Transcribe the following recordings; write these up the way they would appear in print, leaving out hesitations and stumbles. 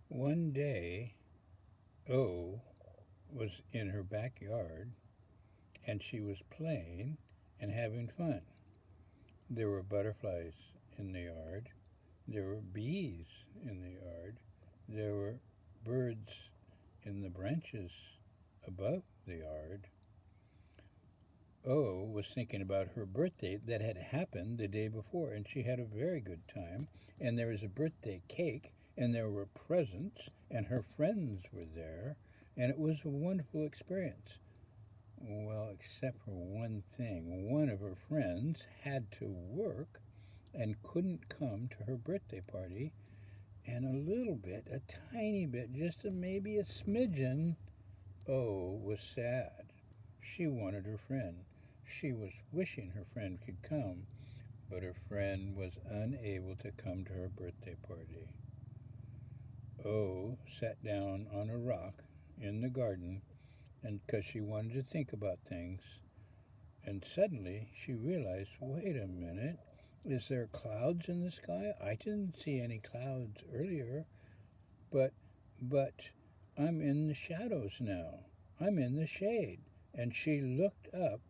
One day, O was in her backyard and she was playing and having fun. There were butterflies in the yard, there were bees in the yard, there were birds in the branches above the yard. O was thinking about her birthday that had happened the day before, and she had a very good time. And there was a birthday cake, and there were presents, and her friends were there, and it was a wonderful experience. Well, except for one thing. One of her friends had to work and couldn't come to her birthday party, and a little bit, a tiny bit, just maybe a smidgen, O was sad. She wanted her friend. She was wishing her friend could come, but her friend was unable to come to her birthday party. O sat down on a rock in the garden and because she wanted to think about things, and suddenly she realized, wait a minute, is there clouds in the sky? I didn't see any clouds earlier, but but I'm in the shadows now. I'm in the shade. And she looked up,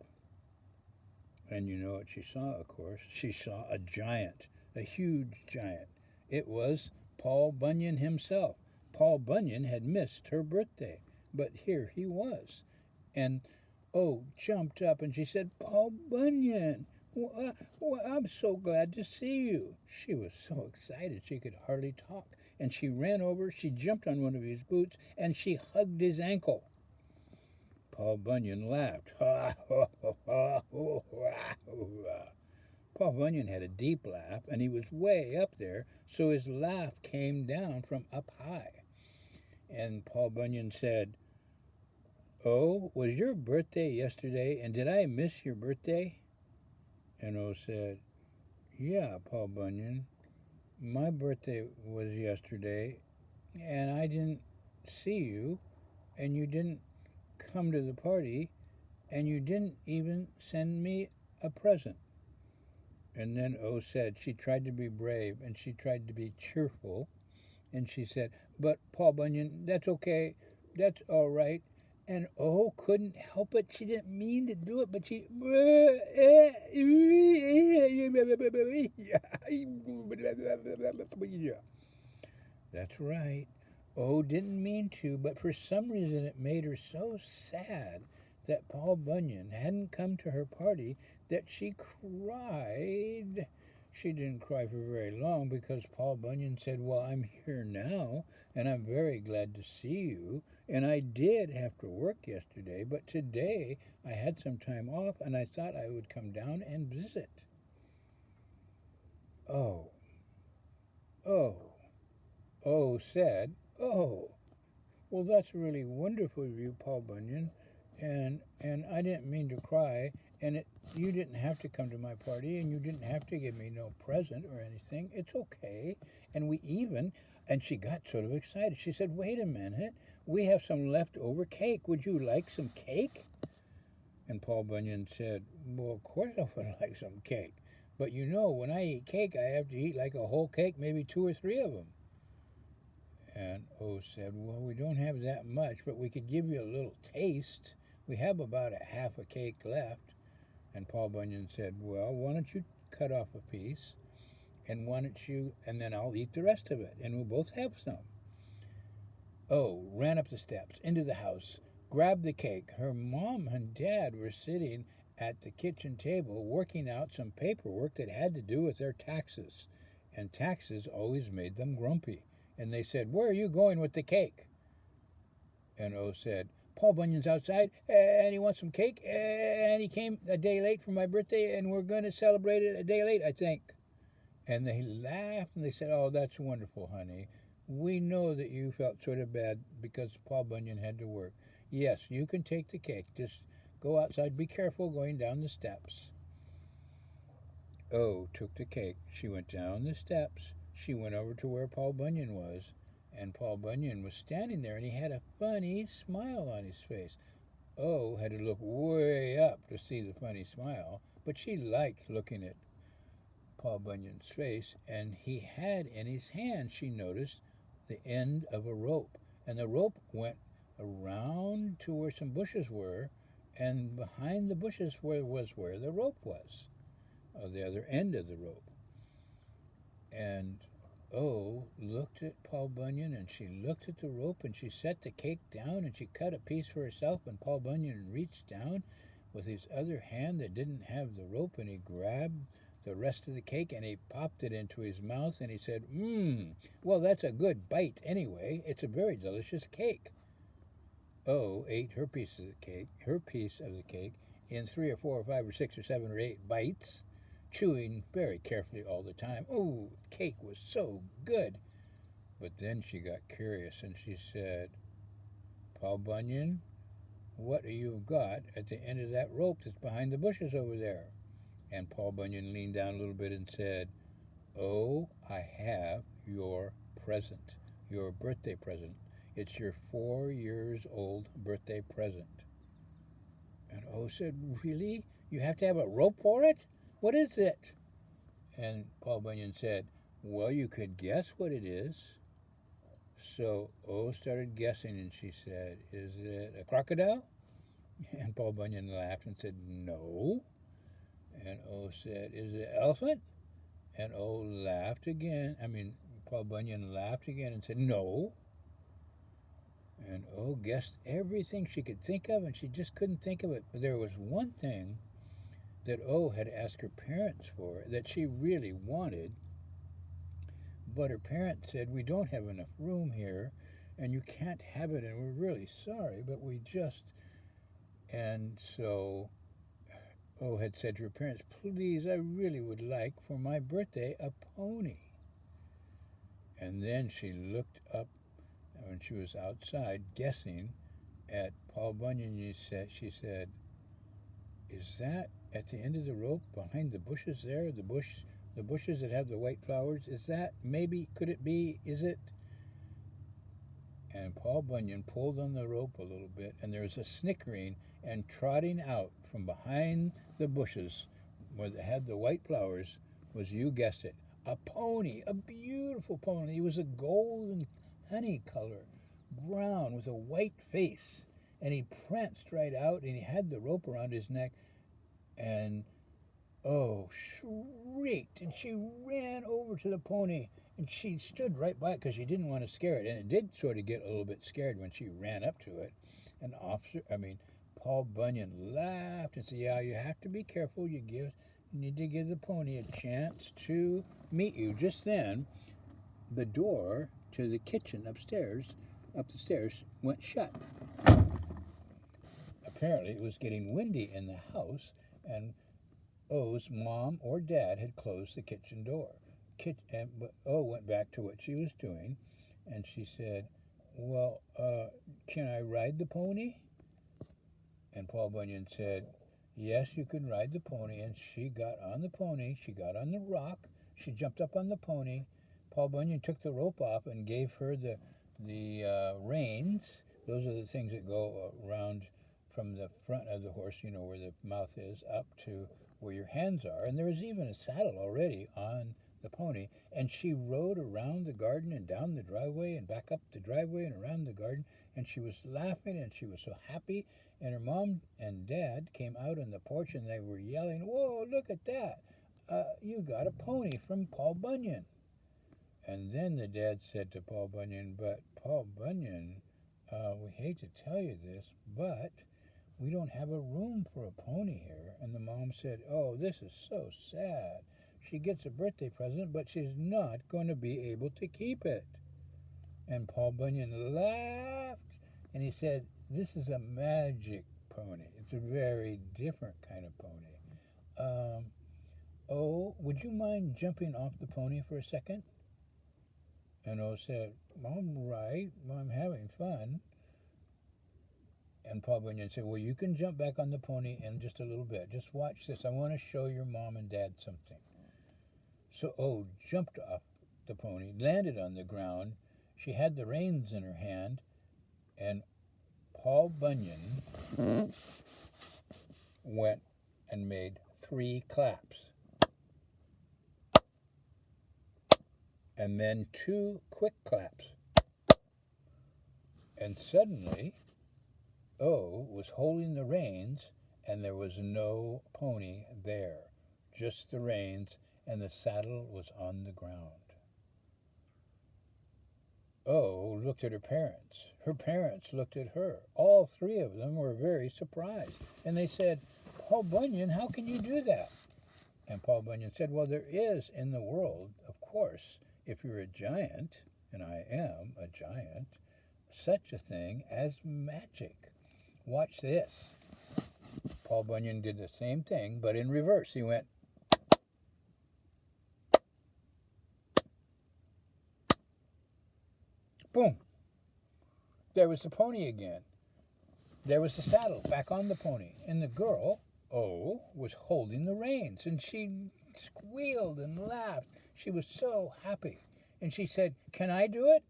and you know what she saw, of course. She saw a giant, a huge giant. It was Paul Bunyan himself. Paul Bunyan had missed her birthday, but here he was. And oh, jumped up and she said, Paul Bunyan, I'm so glad to see you. She was so excited she could hardly talk. And she ran over, she jumped on one of his boots, and she hugged his ankle. Paul Bunyan laughed. Paul Bunyan had a deep laugh, and he was way up there, so his laugh came down from up high. And Paul Bunyan said, Oh, was your birthday yesterday, and did I miss your birthday? And O said, Yeah, Paul Bunyan, my birthday was yesterday, and I didn't see you, and you didn't come to the party, and you didn't even send me a present. And then O said she tried to be brave and she tried to be cheerful. And she said, But Paul Bunyan, that's okay. That's all right. And O couldn't help it. She didn't mean to do it, but she. That's right. O didn't mean to, but for some reason it made her so sad that Paul Bunyan hadn't come to her party that she cried. She didn't cry for very long because Paul Bunyan said, Well, I'm here now, and I'm very glad to see you. And I did have to work yesterday, but today I had some time off, and I thought I would come down and visit. Oh, oh, oh, said, Oh, well, that's really wonderful of you, Paul Bunyan, and I didn't mean to cry, and you didn't have to come to my party, and you didn't have to give me no present or anything. It's okay, and she got sort of excited. She said, "Wait a minute, we have some leftover cake. Would you like some cake?" And Paul Bunyan said, "Well, of course I would like some cake, but you know, when I eat cake, I have to eat like a whole cake, maybe two or three of them." And O said, Well, we don't have that much, but we could give you a little taste. We have about a half a cake left. And Paul Bunyan said, Well, why don't you cut off a piece? And why don't you, and then I'll eat the rest of it, and we'll both have some. O ran up the steps into the house, grabbed the cake. Her mom and dad were sitting at the kitchen table working out some paperwork that had to do with their taxes. And taxes always made them grumpy. And they said, Where are you going with the cake? And O said, Paul Bunyan's outside, and he wants some cake, and he came a day late for my birthday, and we're going to celebrate it a day late, I think. And they laughed, and they said, Oh, that's wonderful, honey. We know that you felt sort of bad because Paul Bunyan had to work. Yes, you can take the cake. Just go outside. Be careful going down the steps. O took the cake. She went down the steps. She went over to where Paul Bunyan was, and Paul Bunyan was standing there, and he had a funny smile on his face. O had to look way up to see the funny smile, but she liked looking at Paul Bunyan's face, and he had in his hand, she noticed, the end of a rope, and the rope went around to where some bushes were, and behind the bushes was where the rope was, the other end of the rope. And O looked at Paul Bunyan, and she looked at the rope, and she set the cake down, and she cut a piece for herself, and Paul Bunyan reached down with his other hand that didn't have the rope, and he grabbed the rest of the cake and he popped it into his mouth, and he said, well, that's a good bite anyway. It's a very delicious cake. O ate her piece of the cake in 3 or 4 or 5 or 6 or 7 or 8 bites, chewing very carefully all the time. Oh, the cake was so good. But then she got curious and she said, Paul Bunyan, what do you got at the end of that rope that's behind the bushes over there? And Paul Bunyan leaned down a little bit and said, oh, I have your present, your birthday present. It's your 4 years old birthday present. And O said, really? You have to have a rope for it? What is it? And Paul Bunyan said, well, you could guess what it is. So O started guessing, and she said, is it a crocodile? And Paul Bunyan laughed and said, no. And O said, is it an elephant? And O laughed again. Paul Bunyan laughed again and said, no. And O guessed everything she could think of, and she just couldn't think of it. But there was one thing that O had asked her parents for that she really wanted, but her parents said, we don't have enough room here, and you can't have it, and we're really sorry, but we just... And so O had said to her parents, please, I really would like for my birthday a pony. And then she looked up when she was outside guessing at Paul Bunyan. She said, is that at the end of the rope behind the bushes there, the bushes that have the white flowers? Is that maybe, could it be, is it? And Paul Bunyan pulled on the rope a little bit, and there was a snickering, and trotting out from behind the bushes where they had the white flowers was, you guessed it, a pony, a beautiful pony. It was a golden honey color, brown with a white face, and he pranced right out, and he had the rope around his neck, and O shrieked, and she ran over to the pony, and she stood right by it because she didn't want to scare it, and it did sort of get a little bit scared when she ran up to it. And Paul Bunyan laughed and said, yeah, you have to be careful. You need to give the pony a chance to meet you. Just then, the door to the kitchen up the stairs, went shut. Apparently, it was getting windy in the house, and O's mom or dad had closed the kitchen door. But O went back to what she was doing, and she said, well, can I ride the pony? And Paul Bunyan said, yes, you can ride the pony. And she got on the pony. She got on the rock. She jumped up on the pony. Paul Bunyan took the rope off and gave her the reins. Those are the things that go around from the front of the horse, where the mouth is, up to where your hands are. And there was even a saddle already on the pony. And she rode around the garden and down the driveway and back up the driveway and around the garden. And she was laughing, and she was so happy. And her mom and dad came out on the porch, and they were yelling, whoa, look at that. You got a pony from Paul Bunyan. And then the dad said to Paul Bunyan, but Paul Bunyan, we hate to tell you this, but we don't have a room for a pony here. And the mom said, oh, this is so sad. She gets a birthday present, but she's not going to be able to keep it. And Paul Bunyan laughed, and he said, this is a magic pony. It's a very different kind of pony. O, would you mind jumping off the pony for a second? And O said, all right, I'm having fun. And Paul Bunyan said, well, you can jump back on the pony in just a little bit. Just watch this. I want to show your mom and dad something. So O jumped off the pony, landed on the ground. She had the reins in her hand, and Paul Bunyan went and made 3 claps. And then 2 quick claps. And suddenly, O was holding the reins, and there was no pony there, just the reins, and the saddle was on the ground. O looked at her parents. Her parents looked at her. All three of them were very surprised. And they said, Paul Bunyan, how can you do that? And Paul Bunyan said, well, there is in the world, of course, if you're a giant, and I am a giant, such a thing as magic. Watch this. Paul Bunyan did the same thing, but in reverse. He went, boom. There was the pony again. There was the saddle back on the pony. And the girl, O, was holding the reins. And she squealed and laughed. She was so happy. And she said, can I do it?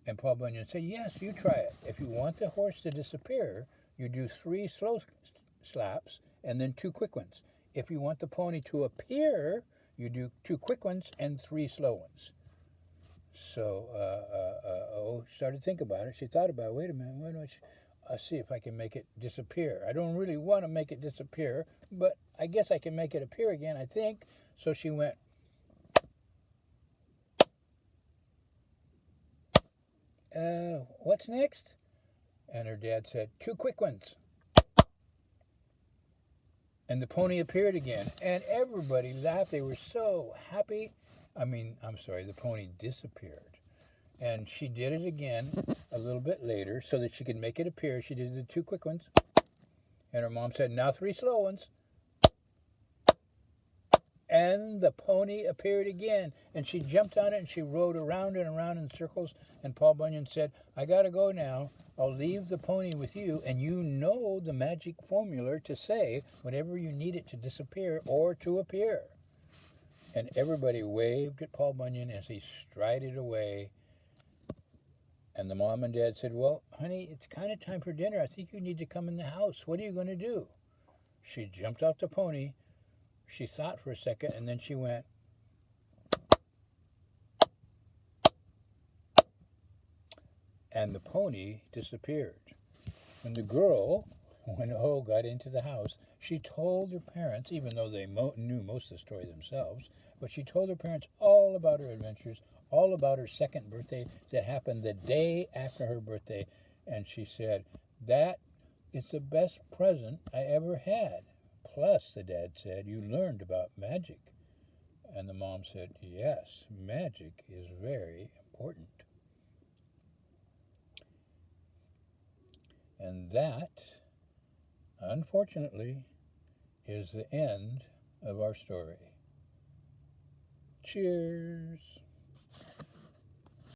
And Paul Bunyan said, yes, you try it. If you want the horse to disappear, you do 3 slow slaps and then 2 quick ones. If you want the pony to appear, you do 2 quick ones and 3 slow ones. So O started to think about it. She thought about it. Wait a minute. Why don't I see if I can make it disappear? I don't really want to make it disappear, but I guess I can make it appear again, I think. So she went, what's next? And her dad said, 2 quick ones. And the pony appeared again. And everybody laughed. They were so happy. The pony disappeared. And she did it again a little bit later so that she could make it appear. She did the 2 quick ones. And her mom said, now 3 slow ones. And the pony appeared again. And she jumped on it and she rode around and around in circles. And Paul Bunyan said, I got to go now. I'll leave the pony with you. And you know the magic formula to say whenever you need it to disappear or to appear. And everybody waved at Paul Bunyan as he strided away. And the mom and dad said, well, honey, it's kind of time for dinner. I think you need to come in the house. What are you going to do? She jumped off the pony. She thought for a second, and then she went, and the pony disappeared. And the girl, when O got into the house, she told her parents, even though they knew most of the story themselves, but she told her parents all about her adventures, all about her second birthday that happened the day after her birthday. And she said, that is the best present I ever had. Plus, the dad said, you learned about magic. And the mom said, yes, magic is very important. And that, unfortunately, is the end of our story. Cheers.